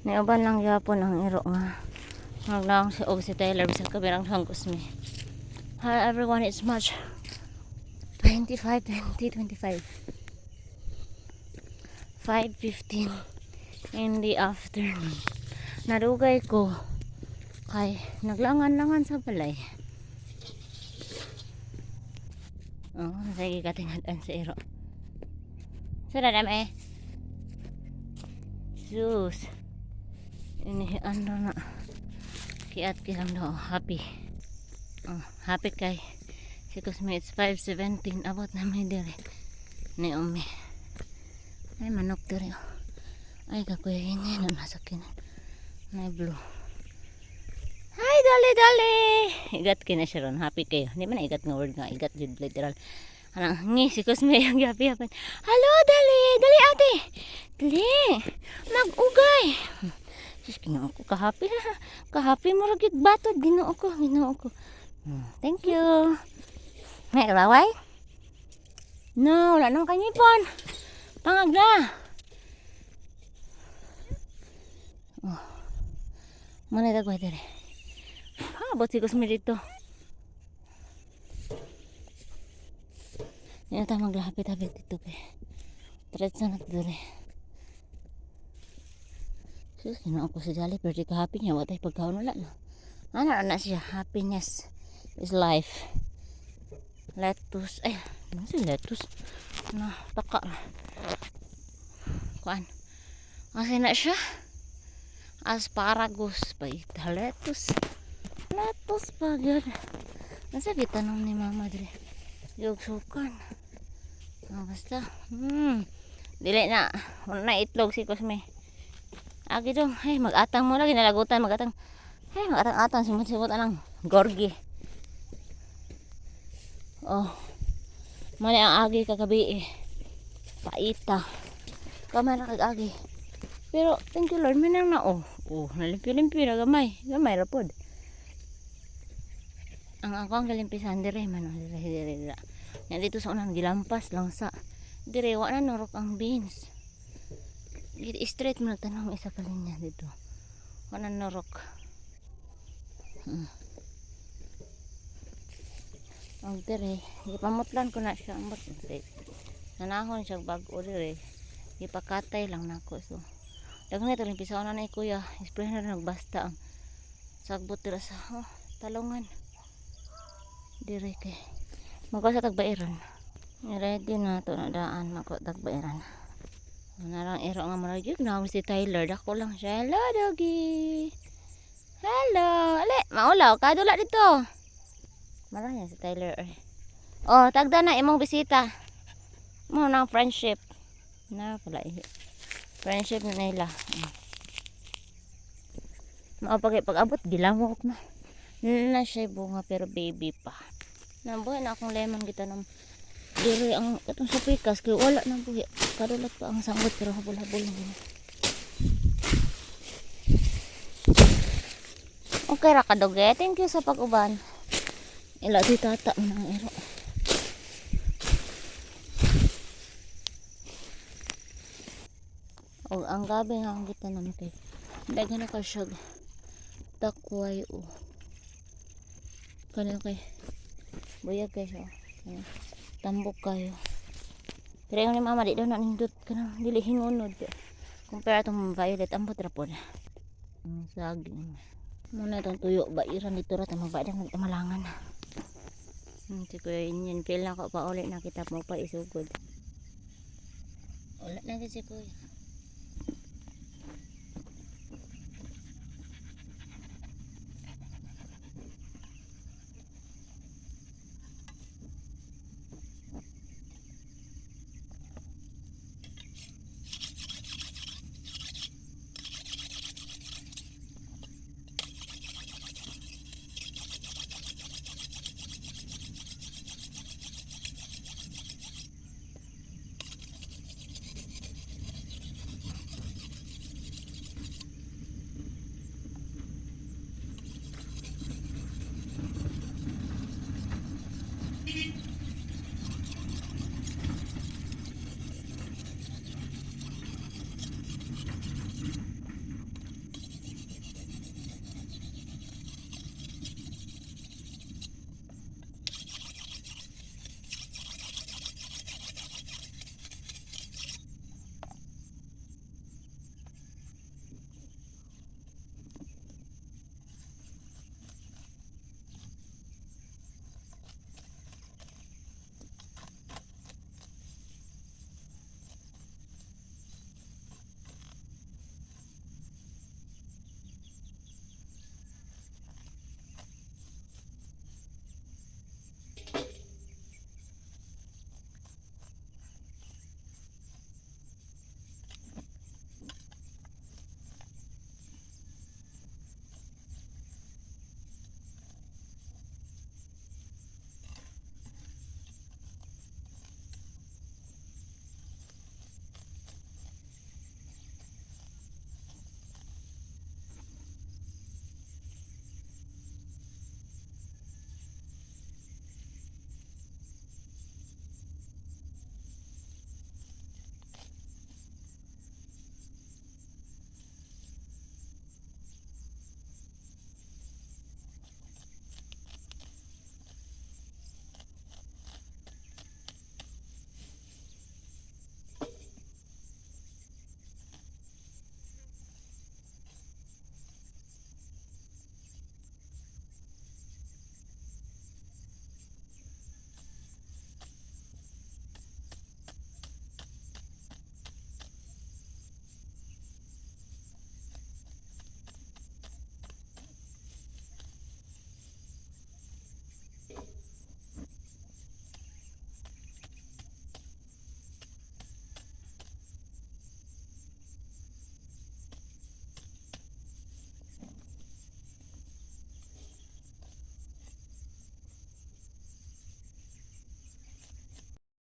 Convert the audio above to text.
Niuban lang yapon ang iro nga. Naglaang si og si Taylor bisag kabirang hangkos mi. Hi everyone, it's March 25, 2025. 5:15 in the afternoon. Narugay ko kay naglangan-langan sa balay. Oh, sige katingad-an sa iro. Sara dami. Sus. Ini ano na. Kiat kilang daw happy. Oh, happy kay because me it's 5:17 abot na may dire. Ni umi. Ay manok diri. Ay kakuya ini na nasa kinan. Nay blue. Hi dali. Igat kina siya ron. Happy kayo. Hindi man igat nga word nga. Igat jud literal. Anang ngi si Kusme yung gabi-gabi. Hello dali ate. Dali. Mag-ugay. Sus ginoo ko kahapi ha. Kahapi mo ra gyud batod ginoo ko. Thank you. May kalaway? No, wala nang kanyipon. Pangag na. Oh. Mana dagway dire. Abot si Kusme dito. Yan tayo maglahapit-hapit dito kay. Diretso na dito. Sus, ginoo ko si Jolly pero di ka happy niya. Watay pagkaon wala na. Ano na siya? Happiness is life. Lettuce. Ay, ano si lettuce? Na, taka. Kuan. Kasi na siya. Asparagus. Paita. Lettuce. Lettuce pa. Yun. Nasa gitanong ni mama dili. Yung sukan. Basta. Dili na. Wala na itlog si Kusme. Agi dong. Ay, mag-atang mo lagi. Nalagutan. Mag-atang. Ay, mag-atang-atang. Simut-simut anang gorgi. Oh. Mali ang agi kagabi eh. Paita. Kamay na kag-agi. Pero, thank you Lord. Minang na oh. Oh, nalimpyo-limpyo na gamay. Gamay rapod. Ang ako ang galimpisan dire man. Dire. Yan dito sa unang gilampas lang sa dire wa na norok ang beans. Straight mo na tanong isa ka linya dito. Wa na norok. Ang dire, gipamutlan ko na siya ambot straight. Nanahon siya bag-o dire. Ipakatay lang nako so. Daghang ito limpisa na ni kuya. Spray na nagbasta ang sagbot dira sa talungan. Dire kay magko sa tagbairan. Ready na to na daan mako tagbairan. Narang iro nga maragig na si Tyler. Dako lang siya. Hello doggy. Hello. Ale, maulaw ka dula dito. Maranya si Tyler. Oh, tagda na imong bisita. Mo nang friendship. Na pala friendship na nila. Mao pag-abot gilamok na. Na siya bunga pero baby pa. Nabuhay na akong lemon kita ng diri ang katong sa pikas kay wala nang buhi. Kadulat pa ang sangot pero habol-habol lang. Okay ra ka doge. Thank you sa pag-uban. Ila di tata nang ero. O ang gabi nga ang kita naman kay daghan na ka siya takway o kanang kay buyag kay siya. Tambok kayo. Pero yung ni mama di daw na nindot ka na dili hingunod. Compare itong violet ambot rapod. Ang saging. Muna itong tuyo bairan dito rat ang magbadang nagtamalangan. Si kuya inyan kailan ko pa ulit nakita mo pa isugod. Ulit na si kuya.